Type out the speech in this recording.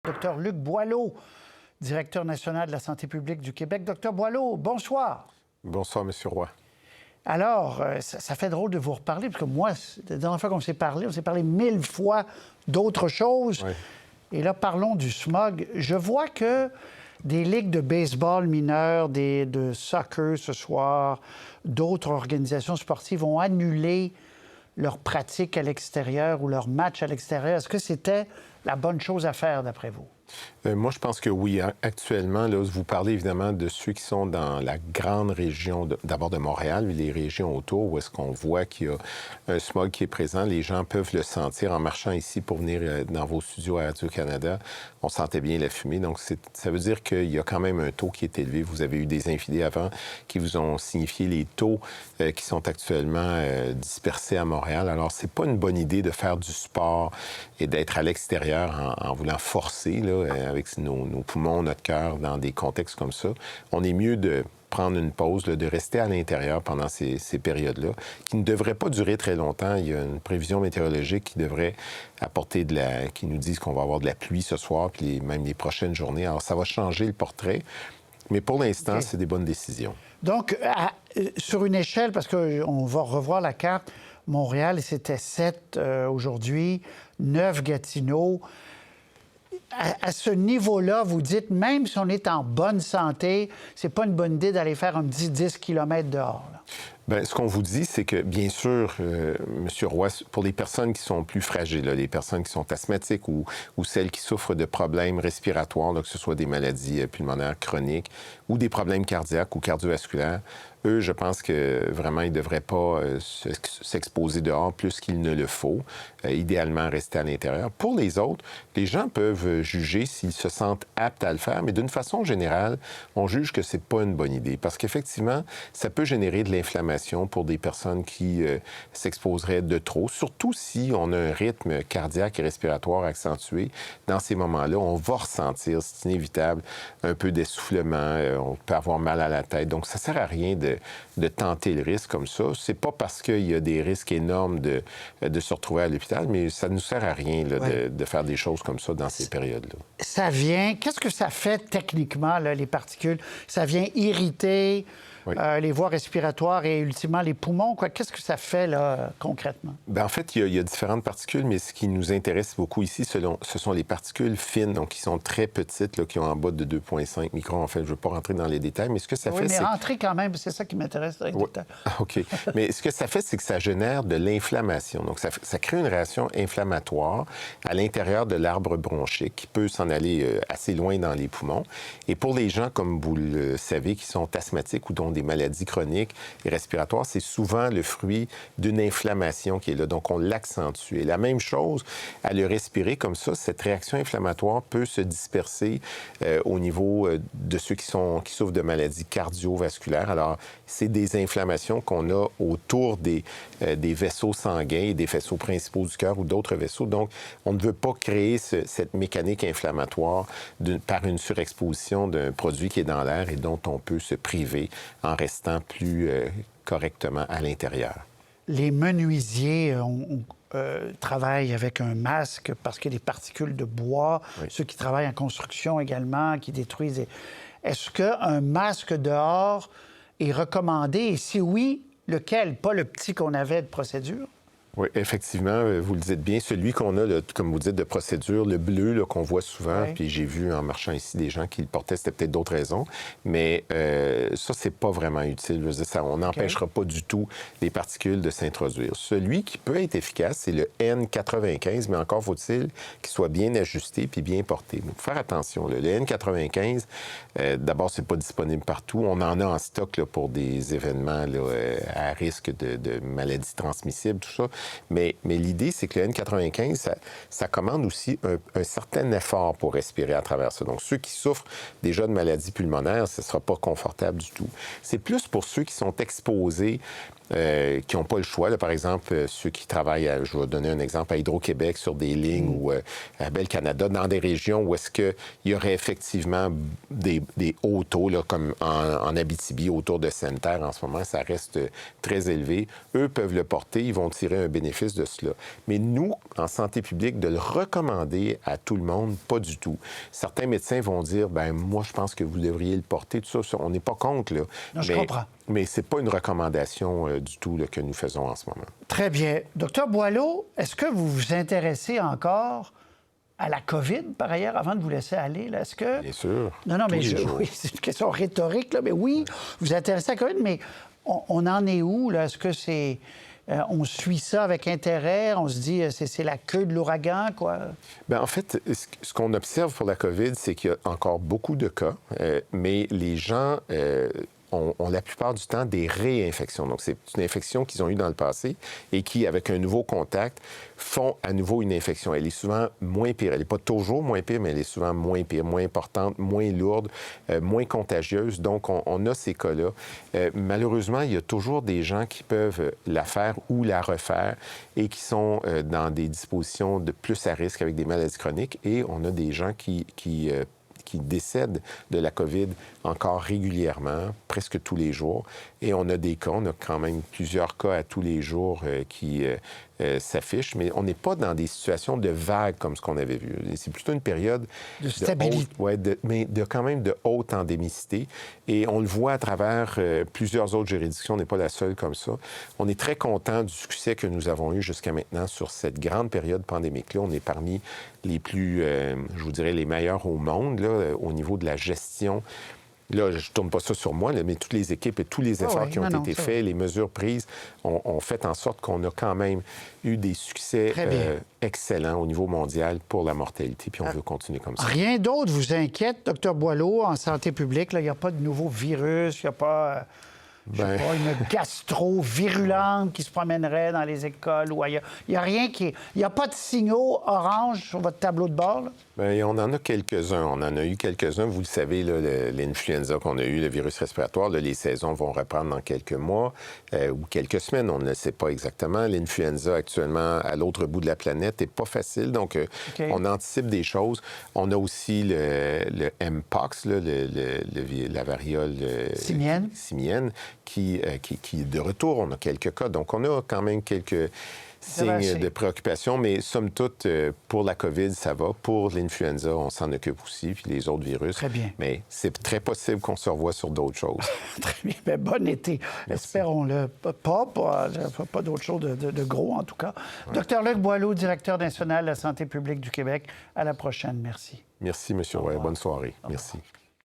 Docteur Luc Boileau, directeur national de la santé publique du Québec. Docteur Boileau, bonsoir. Bonsoir, M. Roy. Alors, ça fait drôle de vous reparler, parce que moi, la dernière fois qu'on s'est parlé 1000 fois d'autres choses. Oui. Et là, parlons du smog. Je vois que des ligues de baseball mineurs, de soccer ce soir, d'autres organisations sportives ont annulé leurs pratiques à l'extérieur ou leurs matchs à l'extérieur. Est-ce que c'était la bonne chose à faire, d'après vous? Moi, je pense que oui. Actuellement, là, vous parlez évidemment de ceux qui sont dans la grande région, d'abord de Montréal, mais les régions autour, où est-ce qu'on voit qu'il y a un smog qui est présent. Les gens peuvent le sentir en marchant ici pour venir dans vos studios à Radio-Canada. On sentait bien la fumée. Donc, ça veut dire qu'il y a quand même un taux qui est élevé. Vous avez eu des infidés avant qui vous ont signifié les taux qui sont actuellement dispersés à Montréal. Alors, c'est pas une bonne idée de faire du sport et d'être à l'extérieur en voulant forcer, là, avec nos poumons, notre cœur, dans des contextes comme ça. On est mieux de prendre une pause, là, de rester à l'intérieur pendant ces périodes-là, qui ne devraient pas durer très longtemps. Il y a une prévision météorologique qui devrait apporter qui nous dit qu'on va avoir de la pluie ce soir, puis même les prochaines journées. Alors, ça va changer le portrait, mais pour l'instant, c'est des bonnes décisions. Donc, sur une échelle, parce qu'on va revoir la carte, Montréal, c'était 7 aujourd'hui, 9 Gatineau. À ce niveau-là, vous dites, même si on est en bonne santé, c'est pas une bonne idée d'aller faire un petit 10 km dehors, là. Bien, ce qu'on vous dit, c'est que, bien sûr, M. Roy, pour les personnes qui sont plus fragiles, là, les personnes qui sont asthmatiques ou celles qui souffrent de problèmes respiratoires, là, que ce soit des maladies pulmonaires chroniques ou des problèmes cardiaques ou cardiovasculaires, eux, je pense que vraiment, ils ne devraient pas s'exposer dehors plus qu'il ne le faut. Idéalement, rester à l'intérieur. Pour les autres, les gens peuvent juger s'ils se sentent aptes à le faire, mais d'une façon générale, on juge que c'est pas une bonne idée parce qu'effectivement, ça peut générer de l'inflammation pour des personnes qui s'exposeraient de trop, surtout si on a un rythme cardiaque et respiratoire accentué. Dans ces moments-là, on va ressentir, c'est inévitable, un peu d'essoufflement, on peut avoir mal à la tête. Donc, ça sert à rien de tenter le risque comme ça. C'est pas parce qu'il y a des risques énormes de se retrouver à l'hôpital, mais ça ne nous sert à rien là, de faire des choses comme ça dans ces périodes-là. Ça vient... Qu'est-ce que ça fait techniquement, là, les particules? Ça vient irriter les voies respiratoires et ultimement les poumons, quoi. Qu'est-ce que ça fait, là, concrètement? Bien, en fait, il y a différentes particules, mais ce qui nous intéresse beaucoup ici, ce sont les particules fines, donc qui sont très petites, là, qui ont en bas de 2,5 microns. En fait, je ne veux pas rentrer dans les détails, mais ce que ça fait, c'est... Oui, mais rentrer quand même, c'est ça qui m'intéresse dans les détails. OK. Mais ce que ça fait, c'est que ça génère de l'inflammation. Donc, ça crée une réaction inflammatoire à l'intérieur de l'arbre bronchique qui peut s'en aller assez loin dans les poumons. Et pour les gens, comme vous le savez, qui sont asthmatiques ou dont des maladies chroniques et respiratoires, c'est souvent le fruit d'une inflammation qui est là. Donc, on l'accentue. Et la même chose, à le respirer comme ça, cette réaction inflammatoire peut se disperser au niveau de ceux qui souffrent de maladies cardiovasculaires. Alors, c'est des inflammations qu'on a autour des vaisseaux sanguins et des vaisseaux principaux du cœur ou d'autres vaisseaux. Donc, on ne veut pas créer cette mécanique inflammatoire par une surexposition d'un produit qui est dans l'air et dont on peut se priver en restant plus correctement à l'intérieur. Les menuisiers travaillent avec un masque parce qu'il y a des particules de bois, ceux qui travaillent en construction également, qui détruisent. Est-ce qu'un masque dehors est recommandé? Et si oui, lequel? Pas le petit qu'on avait de procédure? Oui, effectivement, vous le dites bien. Celui qu'on a, là, comme vous dites, de procédure, le bleu là, qu'on voit souvent, puis j'ai vu en marchant ici des gens qui le portaient, c'était peut-être d'autres raisons, mais ça, c'est pas vraiment utile. Je veux dire, on n'empêchera pas du tout les particules de s'introduire. Celui qui peut être efficace, c'est le N95, mais encore faut-il qu'il soit bien ajusté puis bien porté. Il faut faire attention. Là. Le N95, d'abord, c'est pas disponible partout. On en a en stock là, pour des événements là, à risque de maladies transmissibles, tout ça. Mais l'idée, c'est que le N95, ça commande aussi un certain effort pour respirer à travers ça. Donc, ceux qui souffrent déjà de maladies pulmonaires, ce ne sera pas confortable du tout. C'est plus pour ceux qui sont exposés qui n'ont pas le choix. Là, par exemple, ceux qui travaillent, je vais donner un exemple, à Hydro-Québec sur des lignes ou à Bell Canada, dans des régions où est-ce qu'il y aurait effectivement des hauts taux, là, comme en Abitibi, autour de Sainte-Terre en ce moment, ça reste très élevé. Eux peuvent le porter, ils vont tirer un bénéfice de cela. Mais nous, en santé publique, de le recommander à tout le monde, pas du tout. Certains médecins vont dire, ben moi, je pense que vous devriez le porter, tout ça. On n'est pas contre, là. Non, je comprends. Mais ce n'est pas une recommandation du tout là, que nous faisons en ce moment. Très bien. Docteur Boileau, est-ce que vous vous intéressez encore à la COVID, par ailleurs, avant de vous laisser aller? Là? Est-ce que... Bien sûr. Non, mais oui, c'est une question rhétorique, là, mais oui, vous vous intéressez à la COVID, mais on en est où? Là? Est-ce que c'est... on suit ça avec intérêt? On se dit, c'est la queue de l'ouragan, quoi? Bien, en fait, ce qu'on observe pour la COVID, c'est qu'il y a encore beaucoup de cas, mais les gens... ont la plupart du temps des réinfections. Donc, c'est une infection qu'ils ont eue dans le passé et qui, avec un nouveau contact, font à nouveau une infection. Elle est souvent moins pire. Elle n'est pas toujours moins pire, mais elle est souvent moins pire, moins importante, moins lourde, moins contagieuse. Donc, on a ces cas-là. Malheureusement, il y a toujours des gens qui peuvent la faire ou la refaire et qui sont dans des dispositions de plus à risque avec des maladies chroniques. Et on a des gens qui décèdent de la COVID encore régulièrement, presque tous les jours. Et on a des cas, on a quand même plusieurs cas à tous les jours qui s'affichent, mais on n'est pas dans des situations de vagues comme ce qu'on avait vu. C'est plutôt une période de stabilité. Mais quand même de haute endémicité. Et on le voit à travers plusieurs autres juridictions, on n'est pas la seule comme ça. On est très content du succès que nous avons eu jusqu'à maintenant sur cette grande période pandémique-là. On est parmi les plus, je vous dirais, les meilleurs au monde, là, au niveau de la gestion. Là, je ne tourne pas ça sur moi, là, mais toutes les équipes et tous les efforts qui ont été faits, les mesures prises, ont fait en sorte qu'on a quand même eu des succès excellents au niveau mondial pour la mortalité, puis on veut continuer comme ça. Rien d'autre vous inquiète, Dr Boileau, en santé publique? Il n'y a pas de nouveau virus, il n'y a pas... je sais pas, une gastro virulente qui se promènerait dans les écoles ou ailleurs. Il n'y a rien qui... Il n'y a pas de signaux orange sur votre tableau de bord, là? Bien, on en a quelques-uns. On en a eu quelques-uns. Vous le savez, l'influenza qu'on a eu, le virus respiratoire, là, les saisons vont reprendre dans quelques mois ou quelques semaines. On ne le sait pas exactement. L'influenza, actuellement, à l'autre bout de la planète, n'est pas facile. Donc, on anticipe des choses. On a aussi le Mpox, là, la variole simienne, qui est de retour. On a quelques cas. Donc, on a quand même quelques signes de préoccupation, mais somme toute, pour la COVID, ça va. Pour l'influenza, on s'en occupe aussi, puis les autres virus. Très bien. Mais c'est très possible qu'on se revoie sur d'autres choses. Très bien. Bien, bon été. Espérons-le. Pas d'autre chose de gros, en tout cas. Ouais. Docteur Luc Boileau, directeur national de la santé publique du Québec. À la prochaine. Merci. Merci, M. Roy. Bonne soirée. Merci.